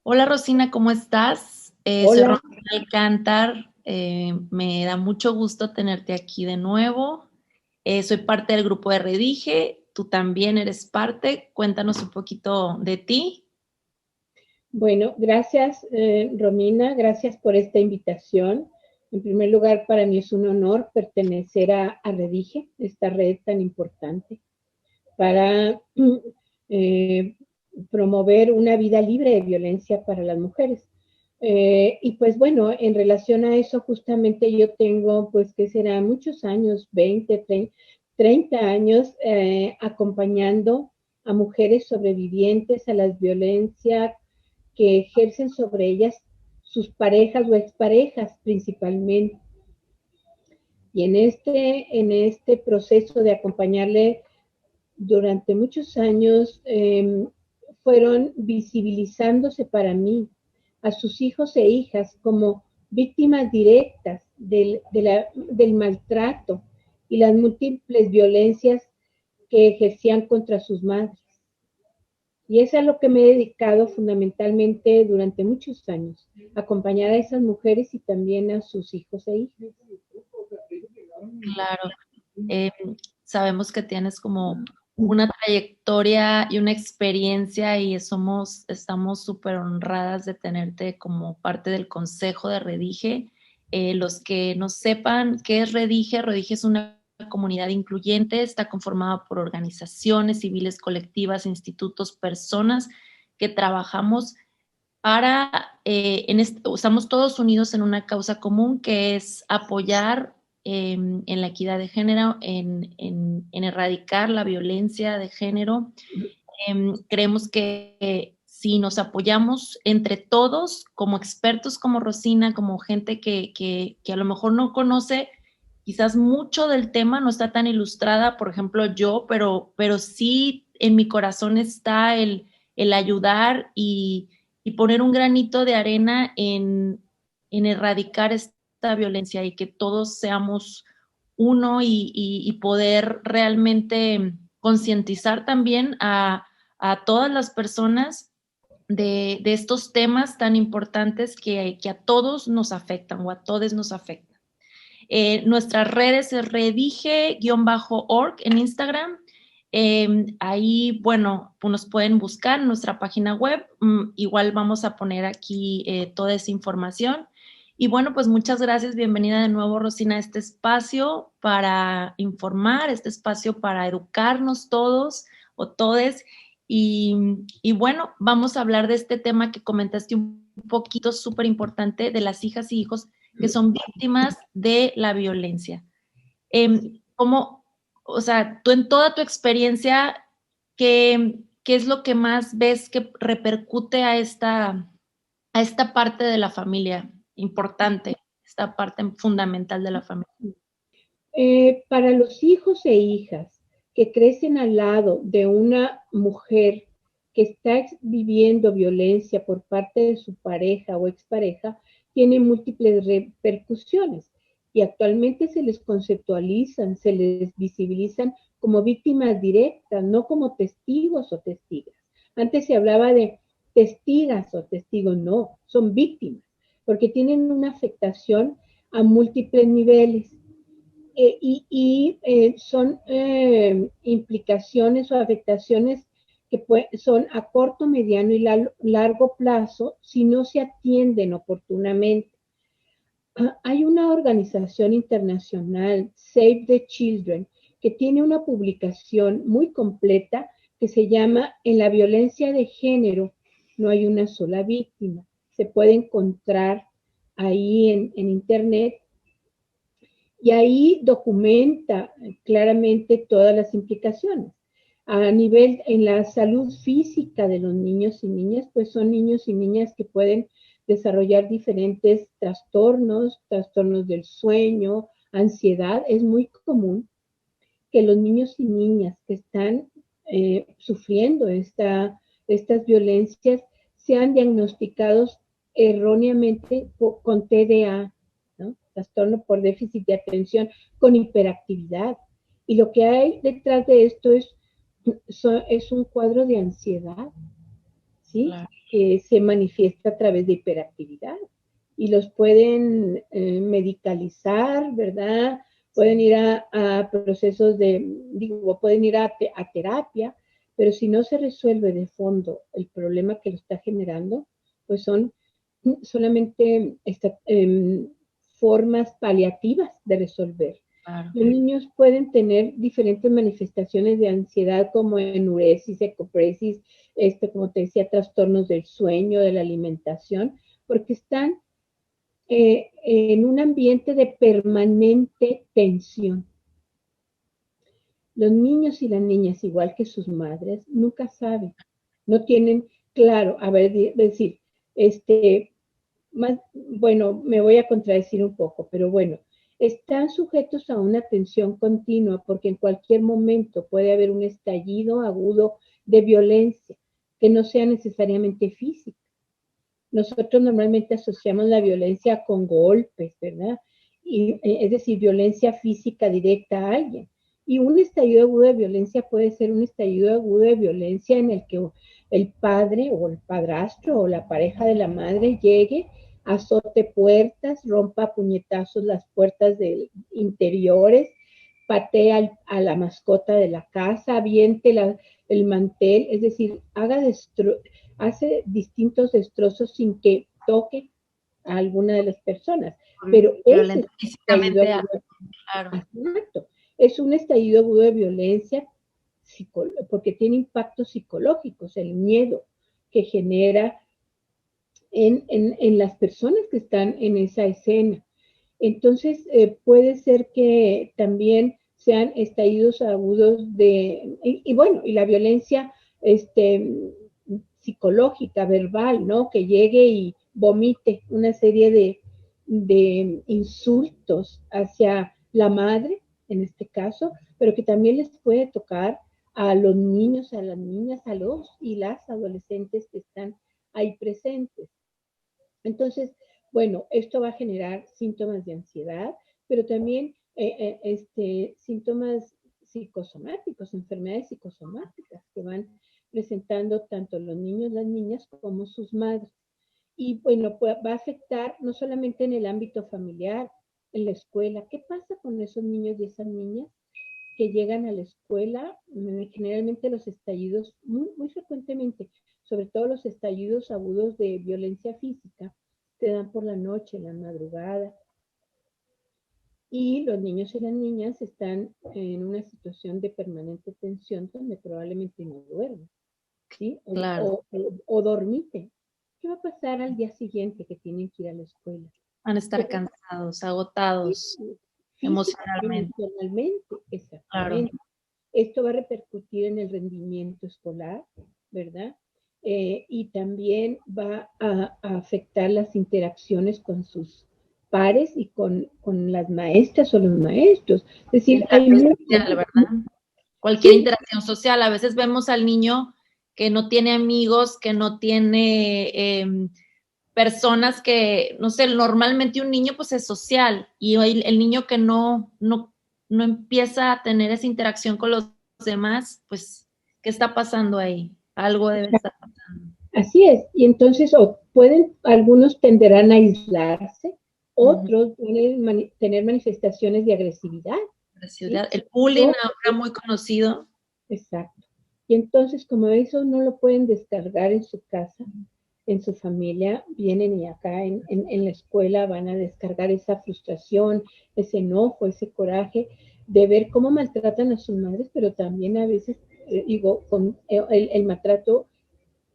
Hola Rosina, ¿cómo estás? Soy Hola, Rosina Alcántar. Me da mucho gusto tenerte aquí de nuevo. Soy parte del grupo de Redige. Tú también eres parte. Cuéntanos un poquito de ti. bueno, gracias Romina, gracias por esta invitación. En primer lugar, para mí es un honor pertenecer a Redige, esta red tan importante, para eh, promover una vida libre de violencia para las mujeres. Y pues bueno, en relación a eso, justamente yo tengo, pues, que será muchos años, 20, 30 años, acompañando a mujeres sobrevivientes a las violencias que ejercen sobre ellas sus parejas o exparejas principalmente. Y en este proceso de acompañarle durante muchos años, fueron visibilizándose para mí a sus hijos e hijas como víctimas directas del maltrato y las múltiples violencias que ejercían contra sus madres. Y es a lo que me he dedicado fundamentalmente durante muchos años, acompañar a esas mujeres y también a sus hijos e hijas. Claro. eh, Sabemos que tienes como una trayectoria y una experiencia y estamos súper honradas de tenerte como parte del consejo de Redige. Los que no sepan qué es Redige, Redige es una comunidad incluyente, está conformada por organizaciones civiles colectivas, institutos, personas que trabajamos para, estamos todos unidos en una causa común que es apoyar en la equidad de género, en erradicar la violencia de género. Creemos que si nos apoyamos entre todos, como expertos como Rosina, como gente que a lo mejor no conoce quizás mucho del tema, no está tan ilustrada, por ejemplo yo, pero sí en mi corazón está el ayudar y poner un granito de arena en erradicar esta violencia y que todos seamos uno y poder realmente concientizar también a todas las personas de estos temas tan importantes que a todos nos afectan o a todos nos afectan. Nuestras redes es redige-org en Instagram. Ahí, bueno, pues nos pueden buscar en nuestra página web. Igual vamos a poner aquí toda esa información. Y bueno, pues muchas gracias. Bienvenida de nuevo, Rosina, a este espacio para informar, este espacio para educarnos todos o todes. Y bueno, vamos a hablar de este tema que comentaste un poquito, súper importante, de las hijas y hijos que son víctimas de la violencia. ¿Cómo, o sea, tú en toda tu experiencia, qué es lo que más ves que repercute a esta parte de la familia importante, esta parte fundamental de la familia? Para los hijos e hijas que crecen al lado de una mujer que está viviendo violencia por parte de su pareja o expareja, tiene múltiples repercusiones y actualmente se les conceptualizan, se les visibilizan como víctimas directas, no como testigos o testigas. Antes se hablaba de testigas o testigos, no, son víctimas, porque tienen una afectación a múltiples niveles. Son implicaciones o afectaciones que son a corto, mediano y largo plazo si no se atienden oportunamente. Hay una organización internacional, Save the Children, que tiene una publicación muy completa que se llama En la violencia de género no hay una sola víctima. Se puede encontrar ahí en internet y ahí documenta claramente todas las implicaciones. A nivel en la salud física de los niños y niñas, pues son niños y niñas que pueden desarrollar diferentes trastornos, trastornos del sueño, ansiedad. Es muy común que los niños y niñas que están sufriendo estas violencias sean diagnosticados erróneamente con TDA, ¿no? Trastorno por déficit de atención, con hiperactividad. Y lo que hay detrás de esto es un cuadro de ansiedad, ¿sí? Claro. se manifiesta a través de hiperactividad y los pueden medicalizar, ¿verdad? Pueden ir a procesos pueden ir a terapia, pero si no se resuelve de fondo el problema que lo está generando, pues son solamente formas paliativas de resolver. Claro. Los niños pueden tener diferentes manifestaciones de ansiedad como enuresis, ecopresis, como te decía, trastornos del sueño, de la alimentación, porque están en un ambiente de permanente tensión. Los niños y las niñas, igual que sus madres, nunca saben, no tienen claro, decir, bueno, me voy a contradecir un poco, pero bueno, están sujetos a una tensión continua porque en cualquier momento puede haber un estallido agudo de violencia que no sea necesariamente física. Nosotros normalmente asociamos la violencia con golpes, ¿verdad? Es decir, violencia física directa a alguien. Y un estallido agudo de violencia puede ser un estallido agudo de violencia en el que el padre o el padrastro o la pareja de la madre llegue, azote puertas, rompa a puñetazos las puertas interiores, patea a la mascota de la casa, aviente el mantel, es decir, hace distintos destrozos sin que toque a alguna de las personas. Pero ese estallido agudo, claro. Es un estallido agudo de violencia porque tiene impactos psicológicos, el miedo que genera en las personas que están en esa escena. Entonces, puede ser que también sean estallidos agudos y la violencia psicológica, verbal, ¿no? Que llegue y vomite una serie de insultos hacia la madre, en este caso, pero que también les puede tocar a los niños, a las niñas, a los y las adolescentes que están ahí presentes. Entonces, bueno, esto va a generar síntomas de ansiedad, pero también síntomas psicosomáticos, enfermedades psicosomáticas que van presentando tanto los niños, las niñas, como sus madres. Y bueno, pues va a afectar no solamente en el ámbito familiar, en la escuela. ¿Qué pasa con esos niños y esas niñas que llegan a la escuela? Generalmente los estallidos, muy frecuentemente, sobre todo los estallidos agudos de violencia física, se dan por la noche, en la madrugada. Y los niños y las niñas están en una situación de permanente tensión donde probablemente no duermen, ¿sí? Claro. O dormiten. ¿Qué va a pasar al día siguiente que tienen que ir a la escuela? Van a estar cansados, agotados, emocionalmente. Exactamente. Claro. Esto va a repercutir en el rendimiento escolar, ¿verdad? Y también va a afectar las interacciones con sus pares y con las maestras o los maestros. Es decir, hay social, ¿verdad? Cualquier interacción social. A veces vemos al niño que no tiene amigos, que no tiene personas que, no sé, normalmente un niño pues es social y el niño que no empieza a tener esa interacción con los demás, pues, ¿qué está pasando ahí? Algo debe estar pasando. Así es, y entonces algunos tenderán a aislarse, otros pueden tener manifestaciones de agresividad. ¿Sí? El bullying ahora muy conocido. Exacto. Y entonces, como eso no lo pueden descargar en su casa, en su familia, vienen y acá en la escuela van a descargar esa frustración, ese enojo, ese coraje de ver cómo maltratan a sus madres, pero también a veces, con el maltrato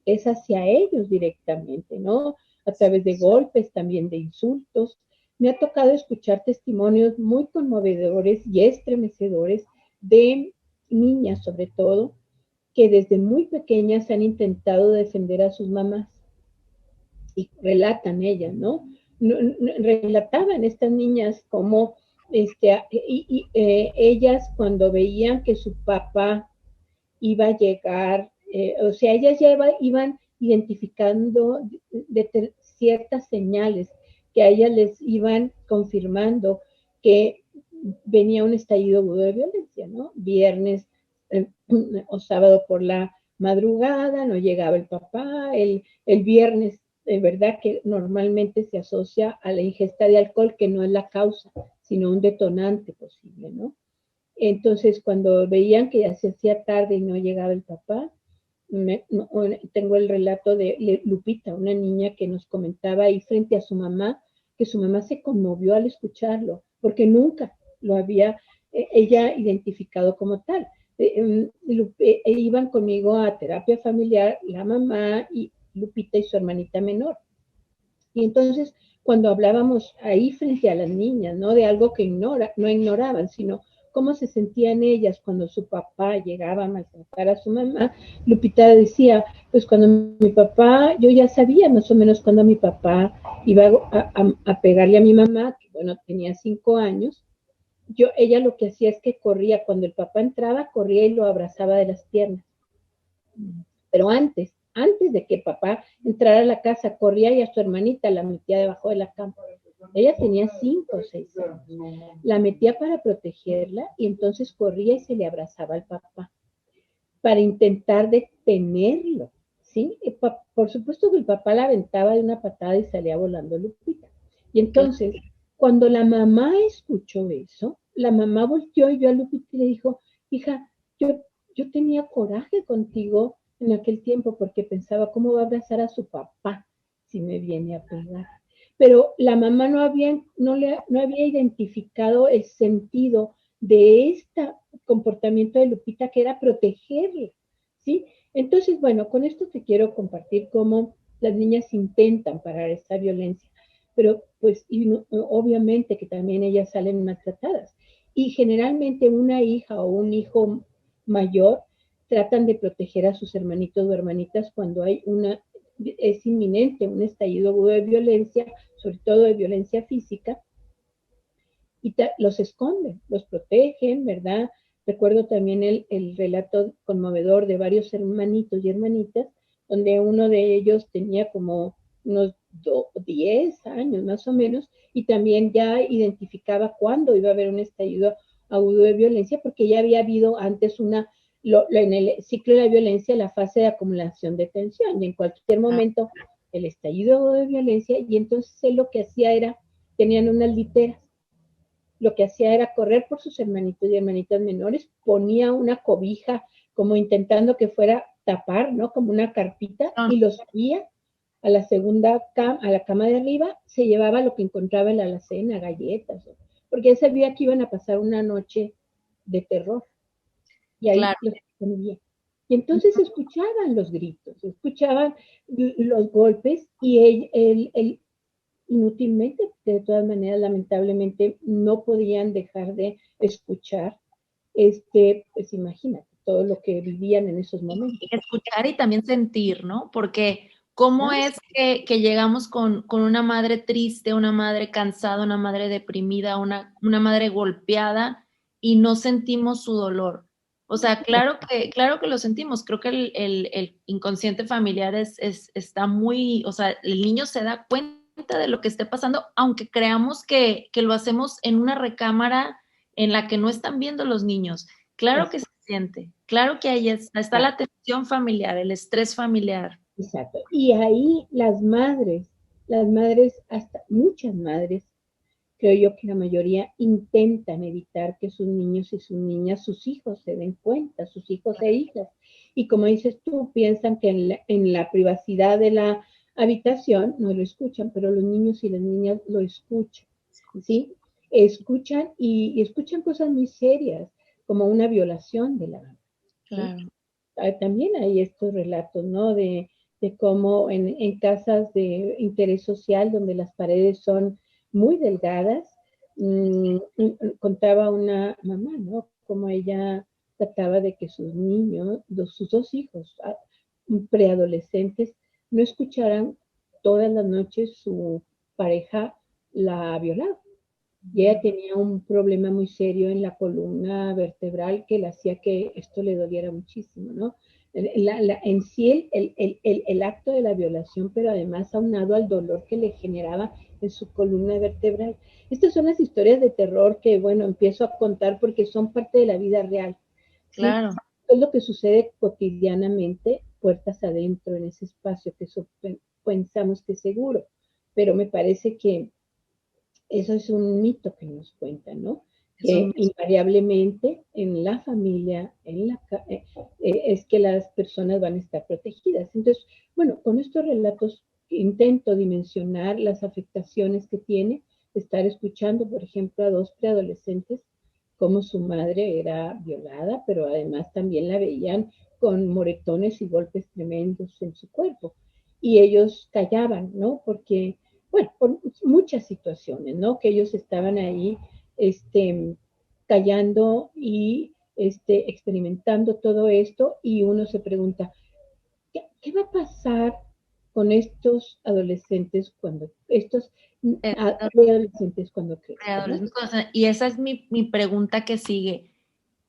es hacia ellos directamente, ¿no? A través de golpes, también de insultos. Me ha tocado escuchar testimonios muy conmovedores y estremecedores de niñas, sobre todo, que desde muy pequeñas han intentado defender a sus mamás. Y relatan ellas, ¿no? Relataban estas niñas como ellas cuando veían que su papá iba a llegar, o sea, ellas ya iban identificando ciertas señales que a ellas les iban confirmando que venía un estallido agudo de violencia, ¿no? Viernes o sábado por la madrugada, no llegaba el papá, el viernes, de verdad que normalmente se asocia a la ingesta de alcohol, que no es la causa, sino un detonante posible, ¿no? Entonces, cuando veían que ya se hacía tarde y no llegaba el papá, tengo el relato de Lupita, una niña que nos comentaba ahí frente a su mamá, que su mamá se conmovió al escucharlo, porque nunca lo había ella identificado como tal. Iban conmigo a terapia familiar la mamá y Lupita y su hermanita menor. Y entonces, cuando hablábamos ahí frente a las niñas, ¿no? De algo que no ignoraban, sino cómo se sentían ellas cuando su papá llegaba a maltratar a su mamá, Lupita decía, pues cuando mi papá, yo ya sabía más o menos cuando mi papá iba a pegarle a mi mamá, que bueno, tenía 5 años, ella lo que hacía es que corría, cuando el papá entraba, corría y lo abrazaba de las piernas. Pero antes de que papá entrara a la casa, corría y a su hermanita la metía debajo de la cama. Ella tenía 5 o 6 años. La metía para protegerla y entonces corría y se le abrazaba al papá para intentar detenerlo, ¿sí? Por supuesto que el papá la aventaba de una patada y salía volando Lupita. Y entonces, cuando la mamá escuchó eso, la mamá volteó y vio a Lupita y le dijo, hija, yo tenía coraje contigo en aquel tiempo porque pensaba cómo va a abrazar a su papá si me viene a pegar. Pero la mamá no había identificado el sentido de este comportamiento de Lupita, que era protegerle, ¿sí? Entonces, bueno, con esto te quiero compartir cómo las niñas intentan parar esta violencia, pero pues obviamente que también ellas salen maltratadas. Y generalmente una hija o un hijo mayor tratan de proteger a sus hermanitos o hermanitas cuando es inminente un estallido agudo de violencia, sobre todo de violencia física, y los esconden, los protegen, ¿verdad? Recuerdo también el relato conmovedor de varios hermanitos y hermanitas, donde uno de ellos tenía como unos 10 años más o menos, y también ya identificaba cuándo iba a haber un estallido agudo de violencia, porque ya había habido antes en el ciclo de la violencia, la fase de acumulación de tensión, y en cualquier momento el estallido agudo de violencia, y entonces él lo que hacía era, tenían unas literas, lo que hacía era correr por sus hermanitos y hermanitas menores, ponía una cobija como intentando que fuera tapar, ¿no? Como una carpita, y los subía a la a la cama de arriba, se llevaba lo que encontraba en la alacena, galletas, porque él sabía que iban a pasar una noche de terror, y ahí los escondía. Y entonces escuchaban los gritos, escuchaban los golpes, y él inútilmente, de todas maneras, lamentablemente, no podían dejar de escuchar, pues imagínate, todo lo que vivían en esos momentos. Escuchar y también sentir, ¿no? Porque ¿cómo es que llegamos con una madre triste, una madre cansada, una madre deprimida, una madre golpeada y no sentimos su dolor? O sea, claro que lo sentimos. Creo que el inconsciente familiar está muy, o sea, el niño se da cuenta de lo que esté pasando, aunque creamos que lo hacemos en una recámara en la que no están viendo los niños. Claro que se siente, claro que ahí está la tensión familiar, el estrés familiar. Exacto. Y ahí las madres, hasta muchas madres, creo yo que la mayoría intentan evitar que sus niños y sus niñas, sus hijos se den cuenta, sus hijos e hijas. Y como dices tú, piensan que en la privacidad de la habitación no lo escuchan, pero los niños y las niñas lo escuchan, ¿sí? Escuchan y escuchan cosas muy serias, como una violación de la mamá. Claro. También hay estos relatos, ¿no? De cómo en casas de interés social, donde las paredes son muy delgadas, contaba una mamá, ¿no? Cómo ella trataba de que sus niños, sus 2 hijos preadolescentes, no escucharan todas las noches su pareja la violaba. Y ella tenía un problema muy serio en la columna vertebral que le hacía que esto le doliera muchísimo, ¿no? En sí el acto de la violación, pero además aunado al dolor que le generaba en su columna vertebral. Estas son las historias de terror que, bueno, empiezo a contar porque son parte de la vida real. ¿Sí? Claro. es lo que sucede cotidianamente, puertas adentro, en ese espacio que pensamos que es seguro. Pero me parece que eso es un mito que nos cuentan, ¿no? Que invariablemente en la familia, es que las personas van a estar protegidas. Entonces, bueno, con estos relatos intento dimensionar las afectaciones que tiene estar escuchando, por ejemplo, a dos preadolescentes, como su madre era violada, pero además también la veían con moretones y golpes tremendos en su cuerpo. Y ellos callaban, ¿no? Porque bueno, por muchas situaciones, ¿no? Que ellos estaban ahí, callando y experimentando todo esto, y uno se pregunta, ¿qué va a pasar con estos adolescentes estos adolescentes cuando crezcan, ¿no? Y esa es mi pregunta que sigue.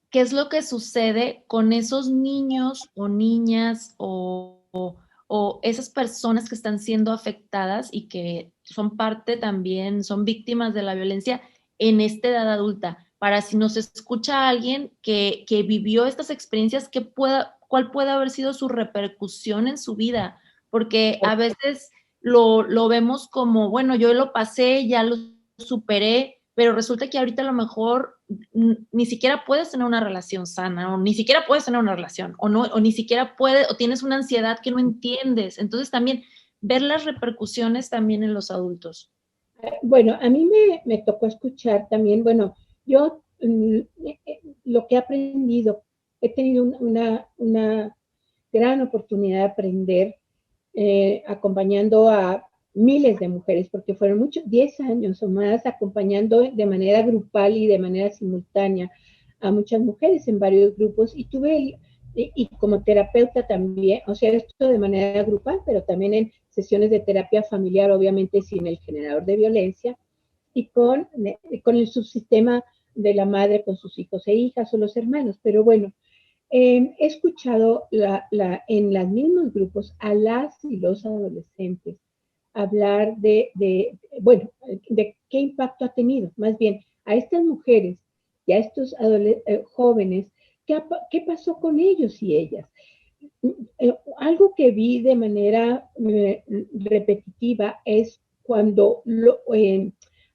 ¿Qué es lo que sucede con esos niños o niñas o esas personas que están siendo afectadas y que son parte también, son víctimas de la violencia en esta edad adulta? Para si nos escucha alguien que vivió estas experiencias, ¿cuál puede haber sido su repercusión en su vida? Porque a veces lo vemos como, bueno, yo lo pasé, ya lo superé, pero resulta que ahorita a lo mejor ni siquiera puedes tener una relación sana, o ni siquiera puedes tener una relación, o ni siquiera puedes, o tienes una ansiedad que no entiendes. Entonces también ver las repercusiones también en los adultos. Bueno, a mí me tocó escuchar también, bueno, yo lo que he aprendido, he tenido una gran oportunidad de aprender acompañando a miles de mujeres, porque fueron muchos, 10 años o más, acompañando de manera grupal y de manera simultánea a muchas mujeres en varios grupos, y como terapeuta también, o sea, esto de manera grupal, pero también en sesiones de terapia familiar, obviamente sin el generador de violencia, y con el subsistema de la madre con sus hijos e hijas o los hermanos. Pero bueno, he escuchado en los mismos grupos a las y los adolescentes hablar bueno, de qué impacto ha tenido, más bien a estas mujeres y a estos jóvenes, ¿qué pasó con ellos y ellas? Algo que vi de manera repetitiva es cuando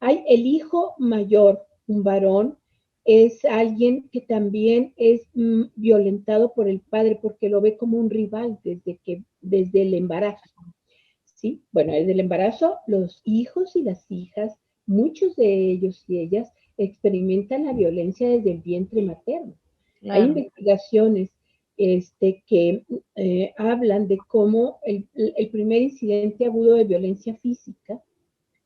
hay el hijo mayor, un varón, es alguien que también es violentado por el padre porque lo ve como un rival desde el embarazo. ¿Sí? Bueno, desde el embarazo, los hijos y las hijas, muchos de ellos y ellas experimentan la violencia desde el vientre materno. Hay Claro. investigaciones que hablan de cómo el primer incidente agudo de violencia física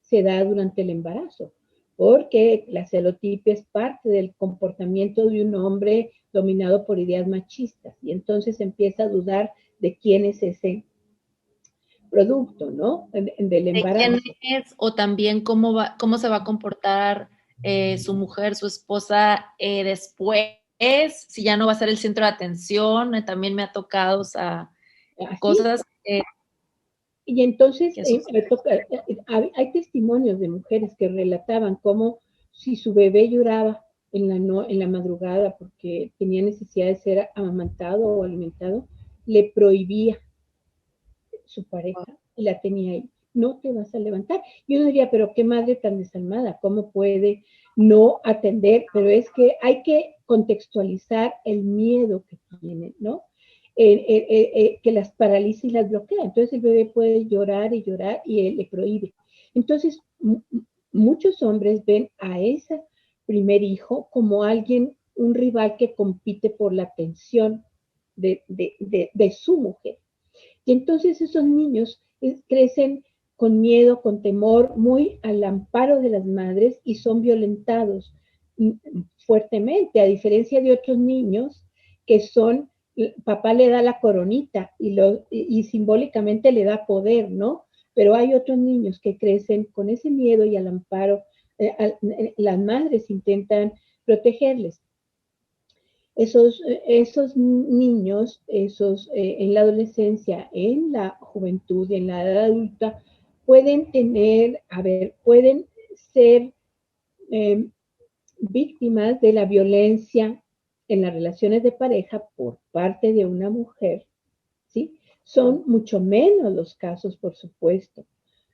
se da durante el embarazo, porque la celotipia es parte del comportamiento de un hombre dominado por ideas machistas, y entonces empieza a dudar de quién es ese producto, ¿no? Del ¿De quién embarazo. es? O también cómo se va a comportar su mujer, su esposa después, si ya no va a ser el centro de atención. También me ha tocado, o sea, Así. cosas Y entonces que hay testimonios de mujeres que relataban cómo si su bebé lloraba en la madrugada porque tenía necesidad de ser amamantado o alimentado, le prohibía su pareja y la tenía ahí. No te vas a levantar. Y uno diría, pero qué madre tan desalmada, ¿cómo puede no atender? Pero es que hay que contextualizar el miedo que tienen, ¿no? Que las paraliza y las bloquea. Entonces el bebé puede llorar y llorar y él le prohíbe. Entonces, muchos hombres ven a ese primer hijo como alguien, un rival que compite por la atención de su mujer. Y entonces esos niños crecen con miedo, con temor, muy al amparo de las madres, y son violentados fuertemente, a diferencia de otros niños que papá le da la coronita y simbólicamente le da poder, ¿no? Pero hay otros niños que crecen con ese miedo y al amparo. Las madres intentan protegerles. Esos niños, en la adolescencia, en la juventud, en la edad adulta, pueden ser eh, víctimas de la violencia en las relaciones de pareja por parte de una mujer, ¿sí? Son mucho menos los casos, por supuesto.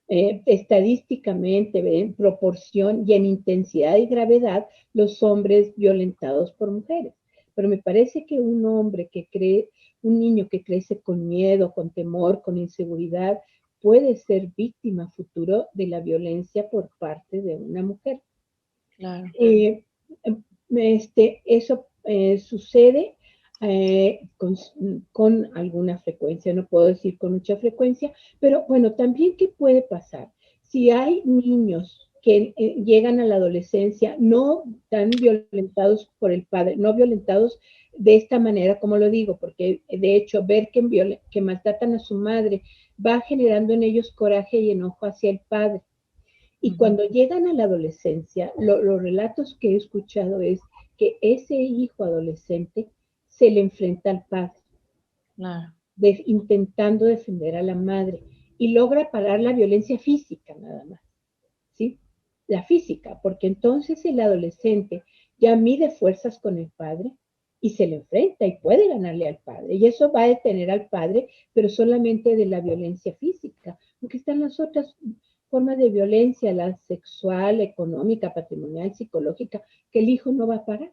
Estadísticamente, en proporción y en intensidad y gravedad, los hombres violentados por mujeres. Pero me parece que un hombre que cree, un niño que crece con miedo, con temor, con inseguridad, puede ser víctima futuro de la violencia por parte de una mujer. Claro. Eso sucede con alguna frecuencia, no puedo decir con mucha frecuencia, pero bueno, también ¿qué puede pasar? Si hay niños que llegan a la adolescencia no tan violentados por el padre, no violentados de esta manera, como lo digo, porque de hecho ver que maltratan a su madre va generando en ellos coraje y enojo hacia el padre. Y cuando llegan a la adolescencia, los relatos que he escuchado es que ese hijo adolescente se le enfrenta al padre, Claro. intentando defender a la madre, y logra parar la violencia física nada más, ¿sí? La física, porque entonces el adolescente ya mide fuerzas con el padre y se le enfrenta y puede ganarle al padre. Y eso va a detener al padre, pero solamente de la violencia física, porque están las otras formas de violencia, la sexual, económica, patrimonial, psicológica, que el hijo no va a parar.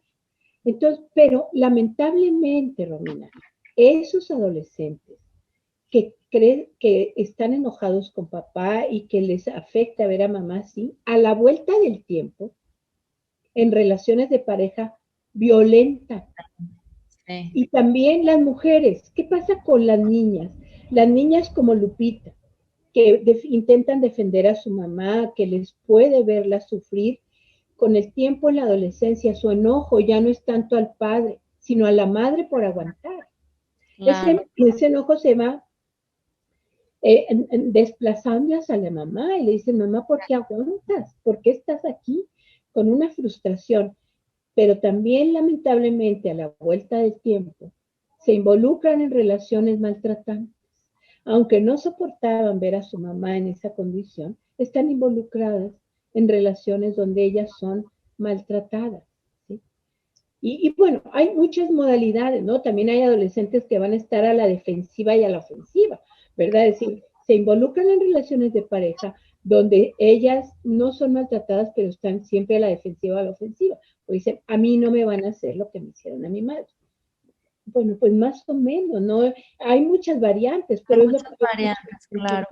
Entonces, pero lamentablemente, Romina, esos adolescentes que creen que están enojados con papá y que les afecta ver a mamá así, a la vuelta del tiempo, en relaciones de pareja, violentan. Sí. Y también las mujeres, ¿qué pasa con las niñas? Las niñas como Lupita, que intentan defender a su mamá, que les puede verla sufrir, con el tiempo en la adolescencia su enojo ya no es tanto al padre, sino a la madre por aguantar. Claro. Ese enojo se va desplazando hacia la mamá y le dicen, mamá, ¿por qué aguantas? ¿Por qué estás aquí? Con una frustración. Pero también lamentablemente a la vuelta del tiempo se involucran en relaciones maltratantes. Aunque no soportaban ver a su mamá en esa condición, están involucradas en relaciones donde ellas son maltratadas. ¿Sí? Y bueno, hay muchas modalidades, ¿no? También hay adolescentes que van a estar a la defensiva y a la ofensiva, ¿verdad? Es decir, se involucran en relaciones de pareja donde ellas no son maltratadas, pero están siempre a la defensiva o a la ofensiva. O dicen, a mí no me van a hacer lo que me hicieron a mi madre. Bueno, pues más o menos, ¿no? Hay muchas variantes, pero Hay es lo muchas que variantes, claro,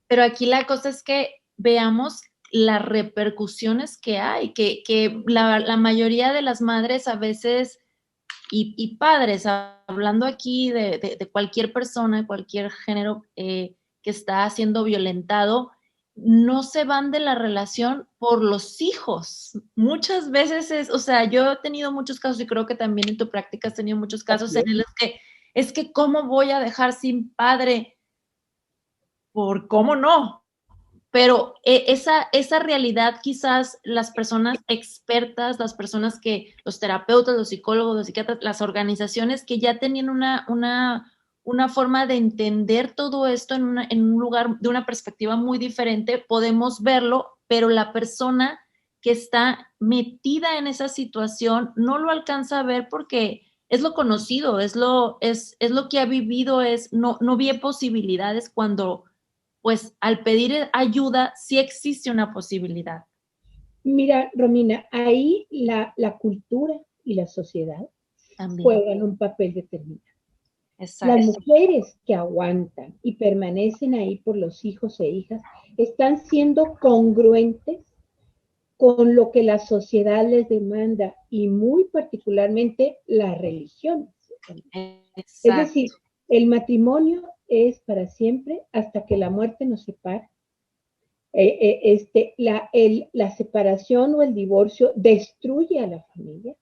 pero aquí la cosa es que veamos las repercusiones que hay, que la mayoría de las madres a veces y padres, hablando aquí de cualquier persona, de cualquier género que está siendo violentado, no se van de la relación por los hijos. Muchas veces o sea, yo he tenido muchos casos y creo que también en tu práctica has tenido muchos casos en los que es que cómo voy a dejar sin padre, por cómo no. Pero esa realidad quizás las personas expertas, las personas que, los terapeutas, los psicólogos, los psiquiatras, las organizaciones que ya tenían una forma de entender todo esto en un lugar de una perspectiva muy diferente, podemos verlo, pero la persona que está metida en esa situación no lo alcanza a ver porque es lo conocido, es lo que ha vivido, no ve posibilidades cuando pues al pedir ayuda sí existe una posibilidad. Mira, Romina, ahí la cultura y la sociedad También. juegan un papel determinante. Exacto. Las mujeres que aguantan y permanecen ahí por los hijos e hijas están siendo congruentes con lo que la sociedad les demanda y muy particularmente la religión. Es Exacto. decir, el matrimonio es para siempre hasta que la muerte nos separe. La separación o el divorcio destruye a la familia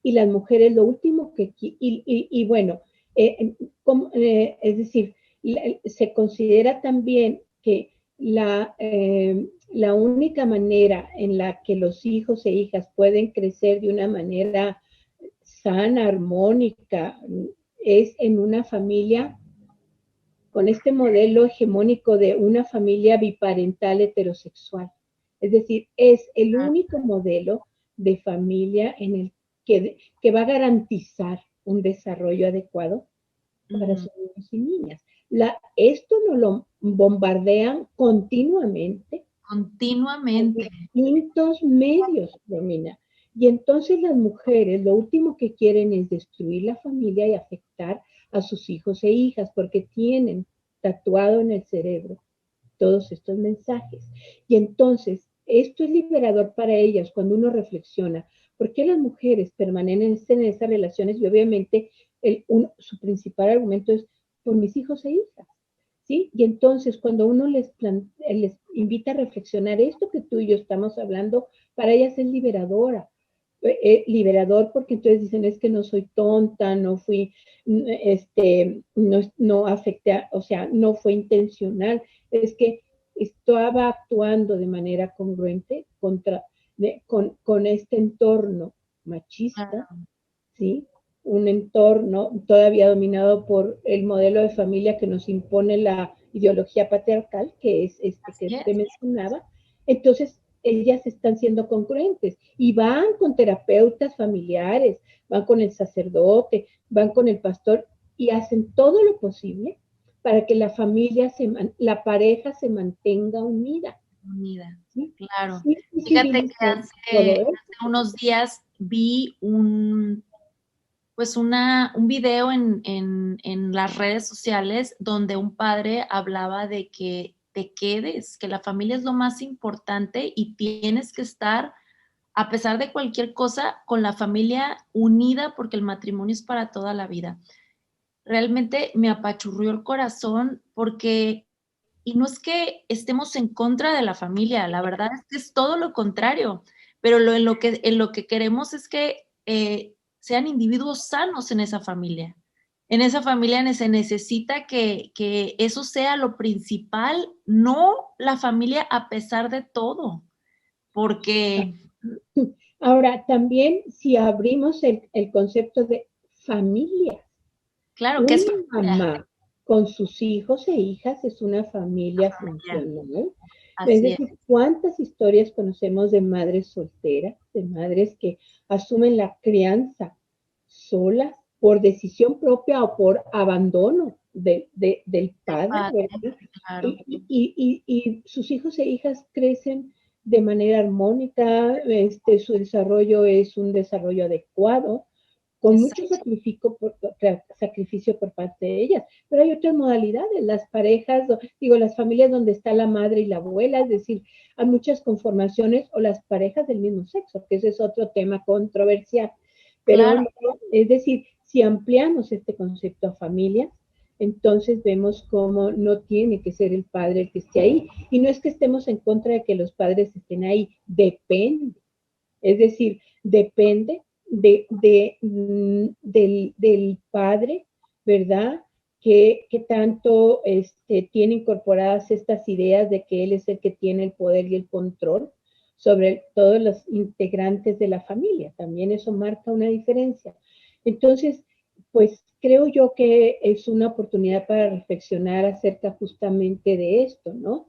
y las mujeres lo último que y bueno, es decir, se considera también que la única manera en la que los hijos e hijas pueden crecer de una manera sana, armónica, es en una familia con este modelo hegemónico de una familia biparental heterosexual. Es decir, es el único modelo de familia en el que va a garantizar un desarrollo adecuado para sus niños y niñas. Esto nos lo bombardean continuamente. Continuamente. Distintos medios, Romina. Y entonces las mujeres lo último que quieren es destruir la familia y afectar a sus hijos e hijas porque tienen tatuado en el cerebro todos estos mensajes. Y entonces esto es liberador para ellas cuando uno reflexiona. ¿Por qué las mujeres permanecen en esas relaciones? Y obviamente su principal argumento es por mis hijos e hijas. ¿Sí? Y entonces cuando uno les invita a reflexionar esto que tú y yo estamos hablando, para ellas es liberadora. Liberador porque entonces dicen es que no soy tonta, no fui, no afecté, o sea, no fue intencional, es que estaba actuando de manera congruente con este entorno machista, ¿sí? Un entorno todavía dominado por el modelo de familia que nos impone la ideología patriarcal, que es este que te mencionaba. Entonces, ellas están siendo congruentes y van con terapeutas familiares, van con el sacerdote, van con el pastor y hacen todo lo posible para que la familia, la pareja se mantenga unida. Unida, ¿sí? Claro. Sí, fíjate que hace unos días vi un video en las redes sociales donde un padre hablaba de que te quedes, que la familia es lo más importante y tienes que estar, a pesar de cualquier cosa, con la familia unida porque el matrimonio es para toda la vida. Realmente me apachurrió el corazón porque, y no es que estemos en contra de la familia, la verdad es que es todo lo contrario, pero en lo que queremos es que sean individuos sanos en esa familia. En esa familia se necesita que eso sea lo principal, no la familia a pesar de todo, porque... Ahora, también si abrimos el concepto de familia, claro que es una mamá con sus hijos e hijas es una familia funcional. Es decir, ¿cuántas historias conocemos de madres solteras, de madres que asumen la crianza solas por decisión propia o por abandono del padre, ¿verdad? Claro. Y sus hijos e hijas crecen de manera armónica, su desarrollo es un desarrollo adecuado, con mucho sacrificio por parte de ellas. Pero hay otras modalidades, las parejas, las familias donde está la madre y la abuela, es decir, hay muchas conformaciones o las parejas del mismo sexo, que ese es otro tema controversial. Pero claro, es decir, si ampliamos este concepto a familias, entonces vemos cómo no tiene que ser el padre el que esté ahí. Y no es que estemos en contra de que los padres estén ahí, depende. Es decir, depende del padre, ¿verdad? Que tanto tiene incorporadas estas ideas de que él es el que tiene el poder y el control sobre todos los integrantes de la familia. También eso marca una diferencia. Entonces, pues creo yo que es una oportunidad para reflexionar acerca justamente de esto, ¿no?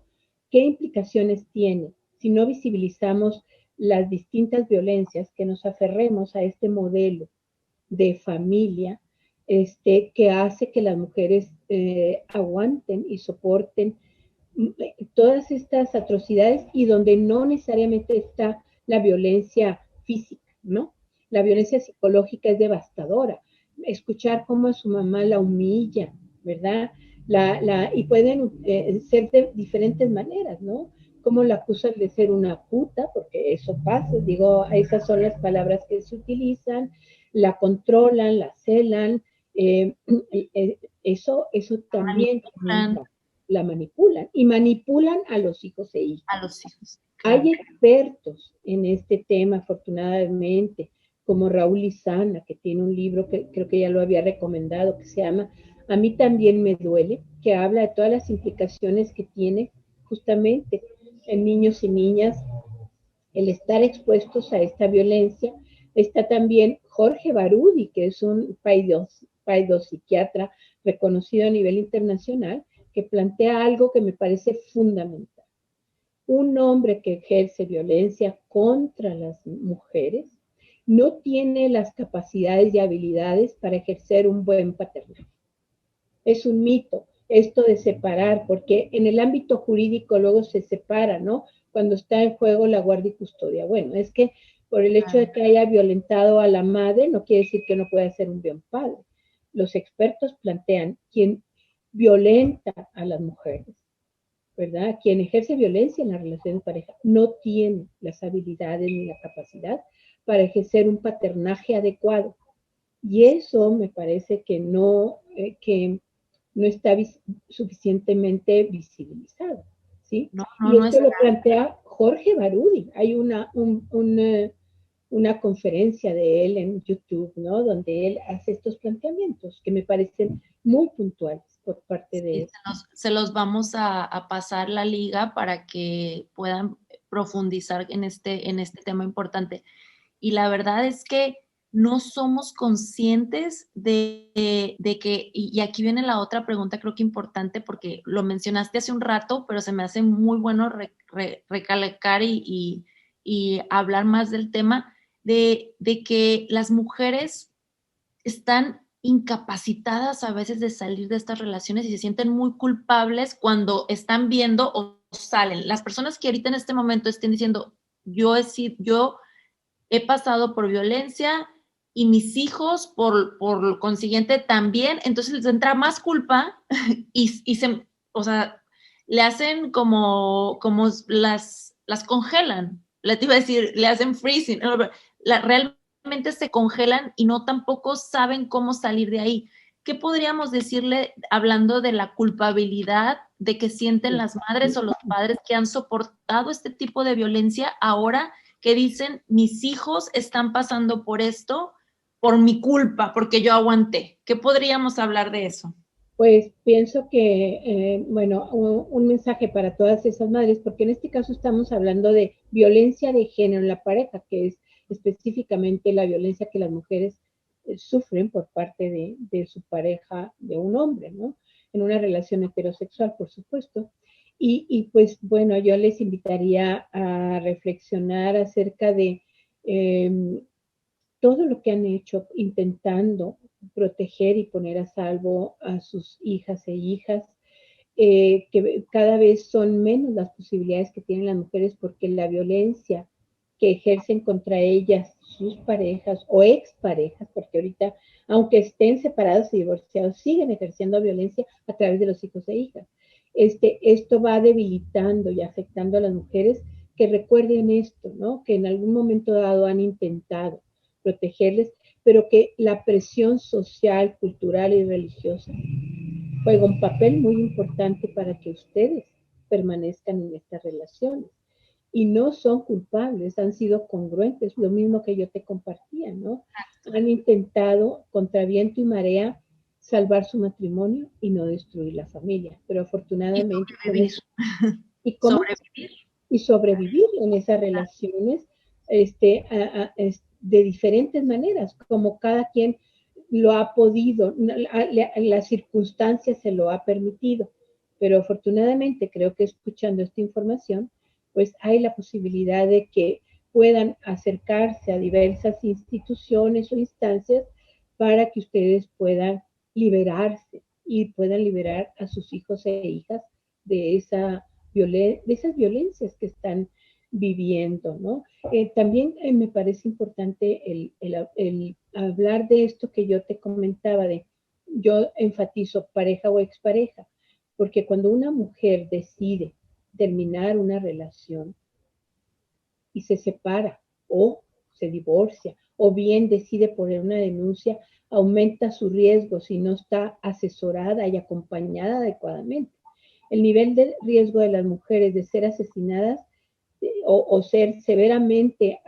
¿Qué implicaciones tiene si no visibilizamos las distintas violencias, que nos aferremos a este modelo de familia que hace que las mujeres aguanten y soporten todas estas atrocidades y donde no necesariamente está la violencia física, ¿no? La violencia psicológica es devastadora. Escuchar cómo a su mamá la humilla, ¿verdad? Y pueden ser de diferentes maneras, ¿no? Cómo la acusan de ser una puta, porque eso pasa, digo, esas son las palabras que se utilizan, la controlan, la celan, eso también la manipulan y manipulan a los hijos e hijas. A los hijos. Claro. Hay expertos en este tema, afortunadamente, como Raúl Lizana, que tiene un libro que creo que ya lo había recomendado, que se llama A mí también me duele, que habla de todas las implicaciones que tiene justamente en niños y niñas el estar expuestos a esta violencia. Está también Jorge Barudi, que es un paidopsiquiatra reconocido a nivel internacional, que plantea algo que me parece fundamental. Un hombre que ejerce violencia contra las mujeres no tiene las capacidades y habilidades para ejercer un buen paternaje. Es un mito esto de separar, porque en el ámbito jurídico luego se separa, ¿no? Cuando está en juego la guardia y custodia. Bueno, es que por el hecho de que haya violentado a la madre, no quiere decir que no pueda ser un buen padre. Los expertos plantean quien violenta a las mujeres, ¿verdad? Quien ejerce violencia en la relación de pareja no tiene las habilidades ni la capacidad para ejercer un paternaje adecuado. Y eso me parece que no está suficientemente visibilizado, ¿sí? No, Y no esto está. lo plantea Jorge Barudi. Hay una conferencia de él en YouTube, ¿no? Donde él hace estos planteamientos que me parecen muy puntuales por parte de él. Se los vamos a pasar la liga para que puedan profundizar en este tema importante. Y la verdad es que no somos conscientes de que, y aquí viene la otra pregunta, creo que importante, porque lo mencionaste hace un rato, pero se me hace muy bueno recalcar y hablar más del tema, de que las mujeres están incapacitadas a veces de salir de estas relaciones y se sienten muy culpables cuando están viendo o salen. Las personas que ahorita en este momento estén diciendo, yo he pasado por violencia y mis hijos por consiguiente también, entonces les entra más culpa y o sea, le hacen como las congelan, le iba a decir, le hacen freezing, realmente se congelan y no tampoco saben cómo salir de ahí. ¿Qué podríamos decirle hablando de la culpabilidad de que sienten las madres o los padres que han soportado este tipo de violencia ahora que dicen, mis hijos están pasando por esto por mi culpa, porque yo aguanté? ¿Qué podríamos hablar de eso? Pues pienso que, bueno, un mensaje para todas esas madres, porque en este caso estamos hablando de violencia de género en la pareja, que es específicamente la violencia que las mujeres sufren por parte de su pareja, de un hombre, ¿no? En una relación heterosexual, por supuesto. Y pues bueno, yo les invitaría a reflexionar acerca de todo lo que han hecho intentando proteger y poner a salvo a sus hijas e hijas, que cada vez son menos las posibilidades que tienen las mujeres porque la violencia que ejercen contra ellas sus parejas o exparejas, porque ahorita, aunque estén separados y divorciados, siguen ejerciendo violencia a través de los hijos e hijas. Esto va debilitando y afectando a las mujeres que recuerden esto, ¿no? Que en algún momento dado han intentado protegerles, pero que la presión social, cultural y religiosa juega un papel muy importante para que ustedes permanezcan en estas relaciones. Y no son culpables, han sido congruentes, lo mismo que yo te compartía, ¿no? Han intentado contra viento y marea salvar su matrimonio y no destruir la familia, pero afortunadamente y sobrevivir. Y sobrevivir en esas relaciones de diferentes maneras, como cada quien lo ha podido, las circunstancias se lo ha permitido. Pero afortunadamente creo que escuchando esta información, pues hay la posibilidad de que puedan acercarse a diversas instituciones o instancias para que ustedes puedan liberarse y puedan liberar a sus hijos e hijas de esas violencias que están viviendo, ¿no? También me parece importante el hablar de esto que yo te comentaba, yo enfatizo pareja o expareja, porque cuando una mujer decide terminar una relación y se separa o se divorcia o bien decide poner una denuncia, aumenta su riesgo si no está asesorada y acompañada adecuadamente. El nivel de riesgo de las mujeres de ser asesinadas o ser severamente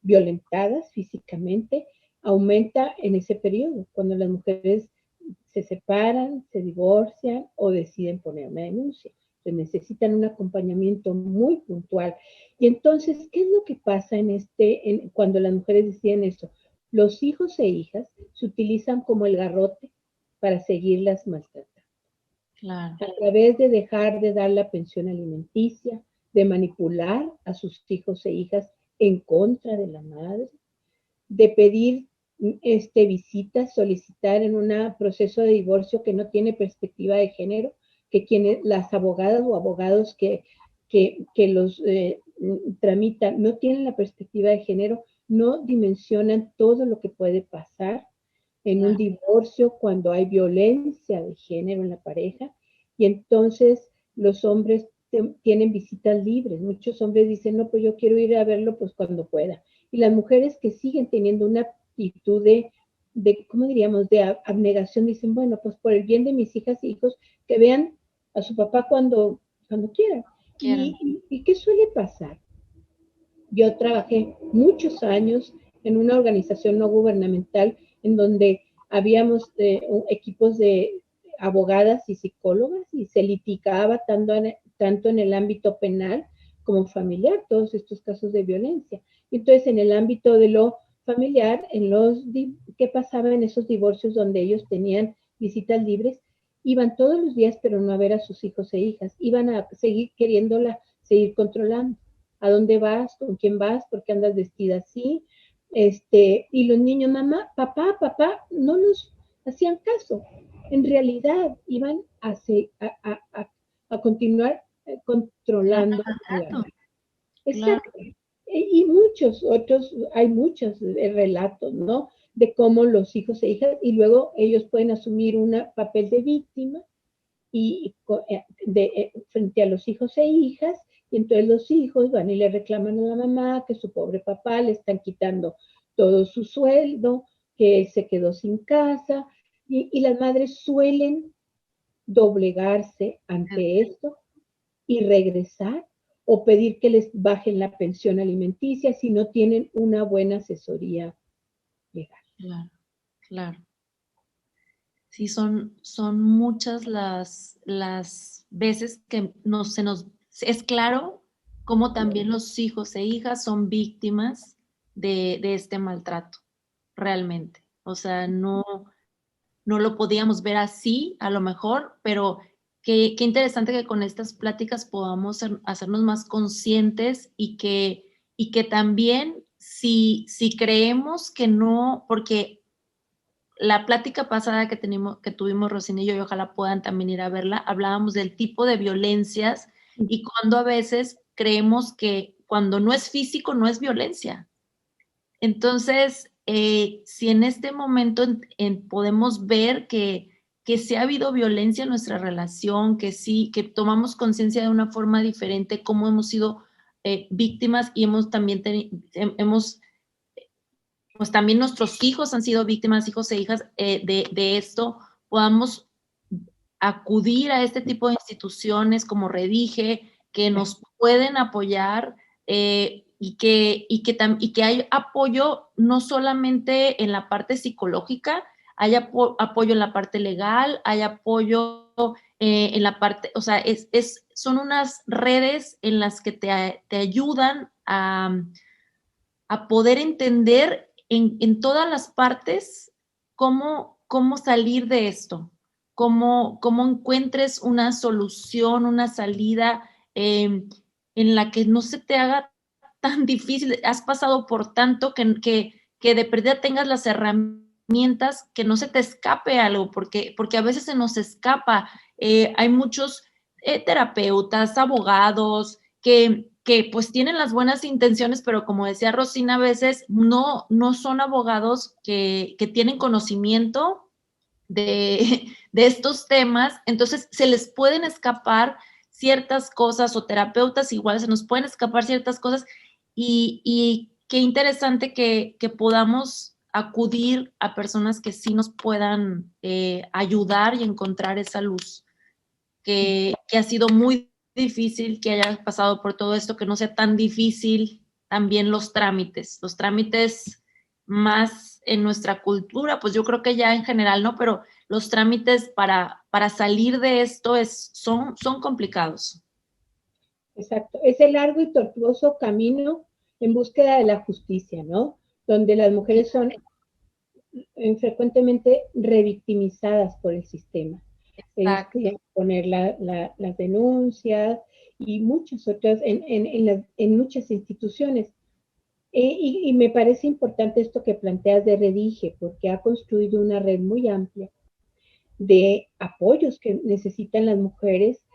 violentadas físicamente aumenta en ese periodo, cuando las mujeres se separan, se divorcian o deciden poner una denuncia. Entonces necesitan un acompañamiento muy puntual. Y entonces, ¿qué es lo que pasa cuando las mujeres deciden esto? Los hijos e hijas se utilizan como el garrote para seguirlas maltratando. Claro. A través de dejar de dar la pensión alimenticia, de manipular a sus hijos e hijas en contra de la madre, de pedir visitas, solicitar en un proceso de divorcio que no tiene perspectiva de género, que las abogadas o abogados que los tramitan no tienen la perspectiva de género, no dimensionan todo lo que puede pasar en un divorcio cuando hay violencia de género en la pareja, y entonces los hombres tienen visitas libres. Muchos hombres dicen, no, pues yo quiero ir a verlo pues cuando pueda. Y las mujeres que siguen teniendo una actitud ¿cómo diríamos?, de abnegación, dicen, bueno, pues por el bien de mis hijas e hijos, que vean a su papá cuando quieran. ¿Y qué suele pasar? Yo trabajé muchos años en una organización no gubernamental en donde habíamos equipos de abogadas y psicólogas y se litigaba tanto en el ámbito penal como familiar, todos estos casos de violencia. Entonces, en el ámbito de lo familiar, ¿qué pasaba en esos divorcios donde ellos tenían visitas libres? Iban todos los días, pero no a ver a sus hijos e hijas, iban a seguir queriéndola seguir controlando. ¿A dónde vas? ¿Con quién vas? ¿Por qué andas vestida así? Y los niños, mamá, papá, no nos hacían caso. En realidad iban a continuar controlando a la madre. Exacto. Y muchos otros, hay muchos relatos, ¿no? De cómo los hijos e hijas, y luego ellos pueden asumir un papel de víctima frente a los hijos e hijas, y entonces los hijos van y le reclaman a la mamá que su pobre papá le están quitando todo su sueldo, que él se quedó sin casa, y las madres suelen doblegarse ante esto y regresar o pedir que les bajen la pensión alimenticia si no tienen una buena asesoría legal. Claro. Sí, son muchas las veces que es claro cómo también los hijos e hijas son víctimas de este maltrato, realmente. O sea, no lo podíamos ver así, a lo mejor, pero qué interesante que con estas pláticas podamos hacernos más conscientes y que también si creemos que no, porque la plática pasada que tuvimos Rosina y yo, y ojalá puedan también ir a verla, hablábamos del tipo de violencias y cuando a veces creemos que cuando no es físico no es violencia. Entonces, si en este momento podemos ver que sí ha habido violencia en nuestra relación, que sí, que tomamos conciencia de una forma diferente, cómo hemos sido víctimas y pues también nuestros hijos han sido víctimas, hijos e hijas de esto, podamos acudir a este tipo de instituciones como Redige, que nos pueden apoyar y que hay apoyo no solamente en la parte psicológica, hay apoyo en la parte legal, hay apoyo en la parte, o sea, son unas redes en las que te ayudan a poder entender en todas las partes cómo salir de esto, cómo encuentres una solución, una salida en la que no se te haga tan difícil. Has pasado por tanto que de perdida tengas las herramientas, que no se te escape algo, porque a veces se nos escapa. Hay muchos terapeutas, abogados, que pues tienen las buenas intenciones, pero como decía Rosina, a veces no son abogados que tienen conocimiento de estos temas, entonces se les pueden escapar ciertas cosas, o terapeutas igual se nos pueden escapar ciertas cosas, y qué interesante que podamos acudir a personas que sí nos puedan ayudar y encontrar esa luz, que ha sido muy difícil que hayas pasado por todo esto, que no sea tan difícil también los trámites más en nuestra cultura, pues yo creo que ya en general no, pero los trámites para salir de esto son complicados. Exacto, es el largo y tortuoso camino en búsqueda de la justicia, ¿no? Donde las mujeres son frecuentemente revictimizadas por el sistema. Poner las denuncias y muchas otras en muchas instituciones. Y me parece importante esto que planteas de Redige, porque ha construido una red muy amplia de apoyos que necesitan las mujeres,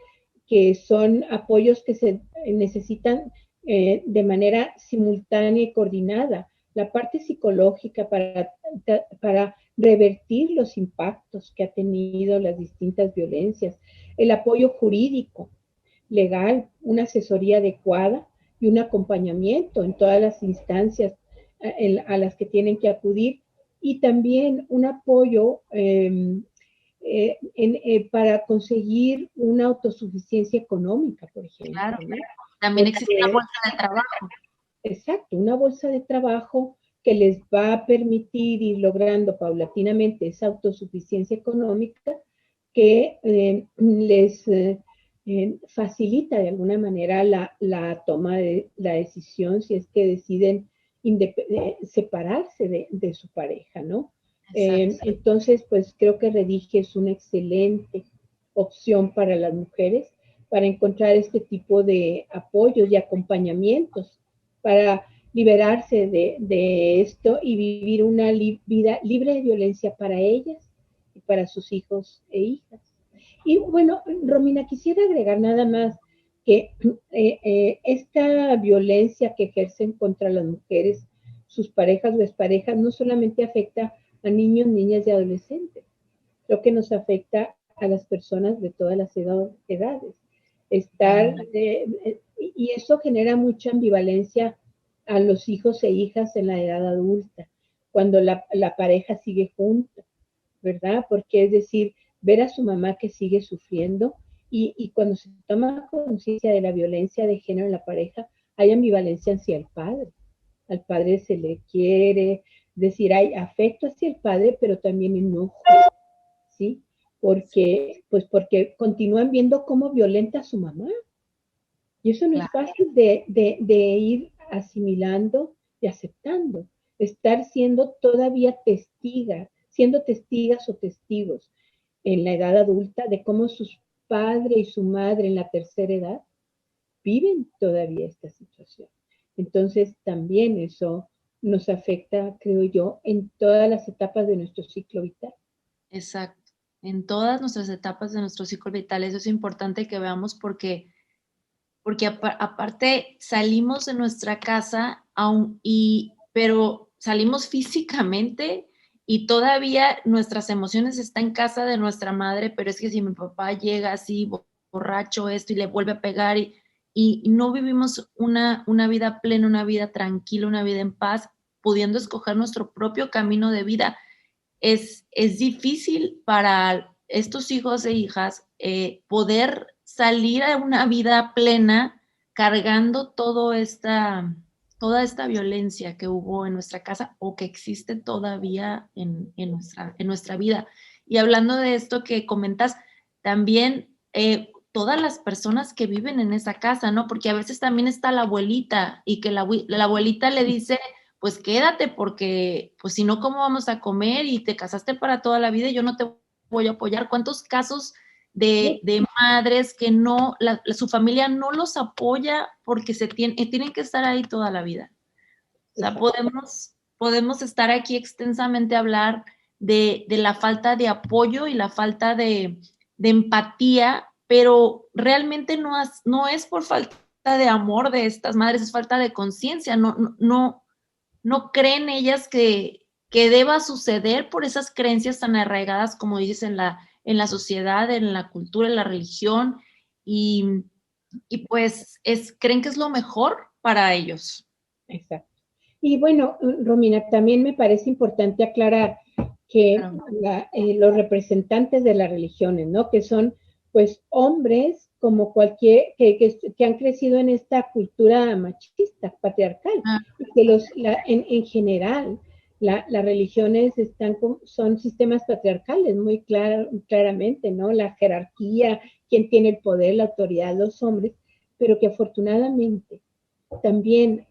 que son apoyos que se necesitan de manera simultánea y coordinada. La parte psicológica para revertir los impactos que ha tenido las distintas violencias, el apoyo jurídico, legal, una asesoría adecuada y un acompañamiento en todas las instancias a las que tienen que acudir, y también un apoyo para conseguir una autosuficiencia económica, por ejemplo. Claro, ¿no? También existe una bolsa de trabajo. Exacto, una bolsa de trabajo que les va a permitir ir logrando paulatinamente esa autosuficiencia económica que les facilita de alguna manera la toma de la decisión si es que deciden separarse de su pareja, ¿no? Entonces, pues creo que Redige es una excelente opción para las mujeres para encontrar este tipo de apoyos y acompañamientos para liberarse de esto y vivir una vida libre de violencia para ellas y para sus hijos e hijas. Y bueno, Romina, quisiera agregar nada más que esta violencia que ejercen contra las mujeres, sus parejas o exparejas, no solamente afecta a niños, niñas y adolescentes, creo que nos afecta a las personas de todas las edades. Y eso genera mucha ambivalencia a los hijos e hijas en la edad adulta, cuando la pareja sigue junta, ¿verdad? Porque es decir, ver a su mamá que sigue sufriendo y cuando se toma conciencia de la violencia de género en la pareja, hay ambivalencia hacia el padre. Al padre se le quiere, decir, hay afecto hacia el padre, pero también enojo, ¿sí? Porque continúan viendo cómo violenta a su mamá. Y eso no es fácil de ir asimilando y aceptando. Estar siendo todavía siendo testigas o testigos en la edad adulta de cómo sus padres y su madre en la tercera edad viven todavía esta situación. Entonces también eso nos afecta, creo yo, en todas las etapas de nuestro ciclo vital. Exacto. En todas nuestras etapas de nuestro ciclo vital. Eso es importante que veamos porque aparte salimos de nuestra casa, pero salimos físicamente y todavía nuestras emociones están en casa de nuestra madre, pero es que si mi papá llega así borracho esto y le vuelve a pegar y no vivimos una vida plena, una vida tranquila, una vida en paz, pudiendo escoger nuestro propio camino de vida, es difícil para estos hijos e hijas poder salir a una vida plena cargando toda esta violencia que hubo en nuestra casa o que existe todavía en nuestra vida. Y hablando de esto que comentas, también todas las personas que viven en esa casa, ¿no? Porque a veces también está la abuelita y que la abuelita le dice, pues quédate porque, pues si no, ¿cómo vamos a comer? Y te casaste para toda la vida y yo no te voy a apoyar. ¿Cuántos casos de madres que no, su familia no los apoya porque tienen que estar ahí toda la vida? O sea, podemos estar aquí extensamente a hablar de la falta de apoyo y la falta de empatía, pero realmente no es por falta de amor de estas madres, es falta de conciencia, no creen ellas que deba suceder por esas creencias tan arraigadas, como dices, en la sociedad, en la cultura, en la religión, y pues creen que es lo mejor para ellos. Exacto. Y bueno, Romina, también me parece importante aclarar que los representantes de las religiones, ¿no? Que son, pues, hombres como que han crecido en esta cultura machista, patriarcal, y que en general las religiones son sistemas patriarcales, muy claramente, ¿no? La jerarquía, quién tiene el poder, la autoridad, los hombres, pero que afortunadamente también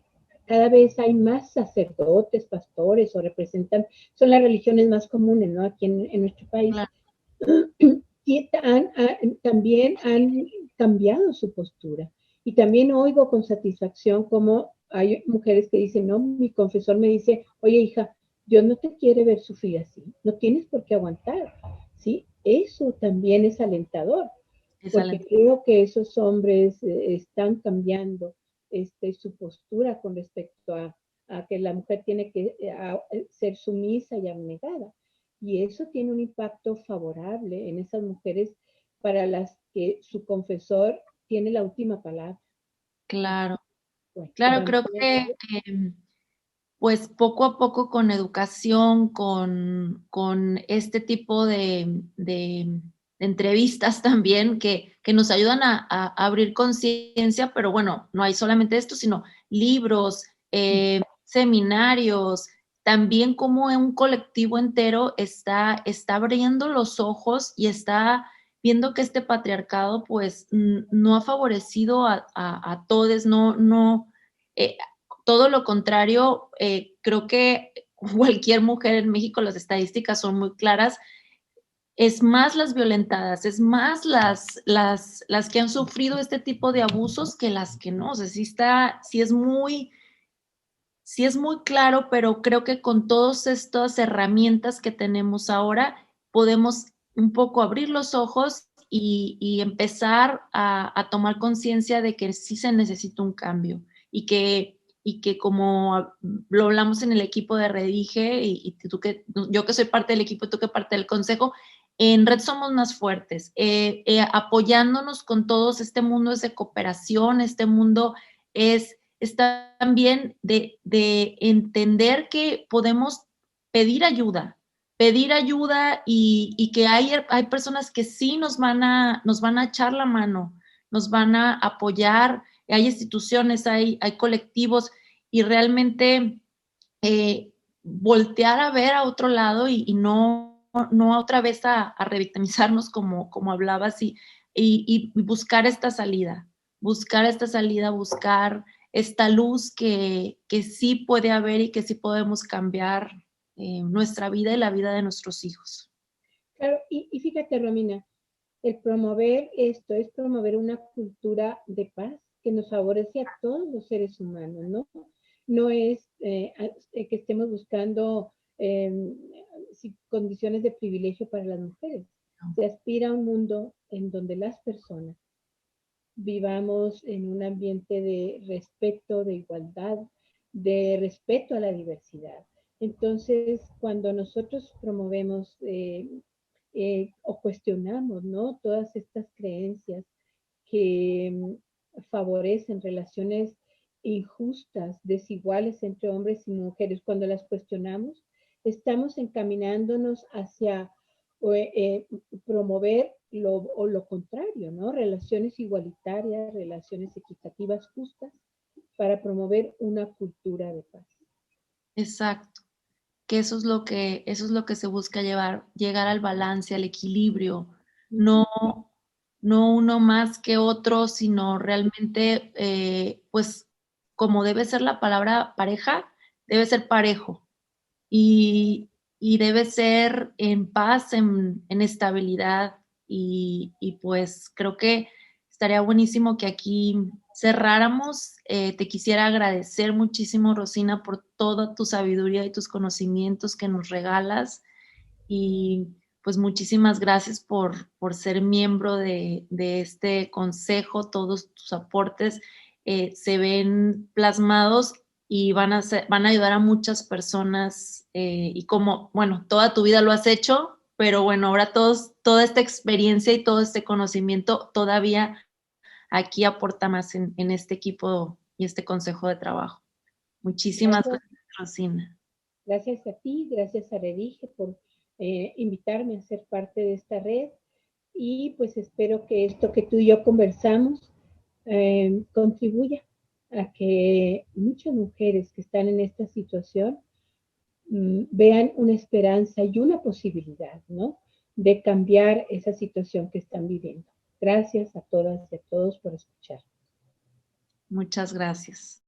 cada vez hay más sacerdotes, pastores o representantes, son las religiones más comunes, ¿no? Aquí en nuestro país. Y también han cambiado su postura. Y también oigo con satisfacción cómo hay mujeres que dicen, no, mi confesor me dice, oye hija, Dios no te quiere ver sufrir así, no tienes por qué aguantar, ¿sí? Eso también es alentador, porque creo que esos hombres están cambiando su postura con respecto a que la mujer tiene que ser sumisa y abnegada. Y eso tiene un impacto favorable en esas mujeres para las que su confesor tiene la última palabra. Claro, Bueno, claro, creo que pues poco a poco con educación, con este tipo de entrevistas también que nos ayudan a abrir conciencia, pero bueno, no hay solamente esto, sino libros, seminarios, también como un colectivo entero está abriendo los ojos y está viendo que este patriarcado pues no ha favorecido a todos, todo lo contrario, creo que cualquier mujer en México, las estadísticas son muy claras, es más las violentadas, es más las que han sufrido este tipo de abusos que las que no. O sea, sí es muy claro, pero creo que con todas estas herramientas que tenemos ahora, podemos un poco abrir los ojos y empezar a tomar conciencia de que sí se necesita un cambio y que como lo hablamos en el equipo de Redige y yo que soy parte del equipo y tú que parte del consejo, en Red somos más fuertes, apoyándonos con todos. Este mundo es de cooperación, este mundo es también de entender que podemos pedir ayuda y que hay personas que sí nos van a echar la mano, nos van a apoyar, hay instituciones, hay colectivos y realmente voltear a ver a otro lado y no otra vez a revictimizarnos como hablabas y buscar esta salida, buscar esta luz que sí puede haber y que sí podemos cambiar nuestra vida y la vida de nuestros hijos. Claro, y fíjate, Romina, el promover esto es promover una cultura de paz que nos favorece a todos los seres humanos, ¿no? No es que estemos buscando condiciones de privilegio para las mujeres. Se aspira a un mundo en donde las personas vivamos en un ambiente de respeto, de igualdad, de respeto a la diversidad. Entonces, cuando nosotros promovemos o cuestionamos, ¿no? Todas estas creencias que favorecen relaciones injustas, desiguales entre hombres y mujeres, cuando las cuestionamos, estamos encaminándonos hacia promover lo contrario, ¿no? Relaciones igualitarias, relaciones equitativas justas para promover una cultura de paz. Exacto, que eso es lo que se busca llegar al balance, al equilibrio, no, no uno más que otro, sino realmente, pues, como debe ser la palabra pareja, debe ser parejo y debe ser en paz, en estabilidad y pues creo que estaría buenísimo que aquí cerráramos. Te quisiera agradecer muchísimo, Rosina, por toda tu sabiduría y tus conocimientos que nos regalas y pues muchísimas gracias por ser miembro de este consejo. Todos tus aportes se ven plasmados y van a ayudar a muchas personas y como, bueno, toda tu vida lo has hecho, pero bueno, ahora toda esta experiencia y todo este conocimiento todavía aquí aporta más en este equipo y este consejo de trabajo. Muchísimas gracias, Rosina. Gracias a ti, gracias a Redige por invitarme a ser parte de esta red y pues espero que esto que tú y yo conversamos contribuya a que muchas mujeres que están en esta situación vean una esperanza y una posibilidad, ¿no? De cambiar esa situación que están viviendo. Gracias a todas y a todos por escuchar. Muchas gracias.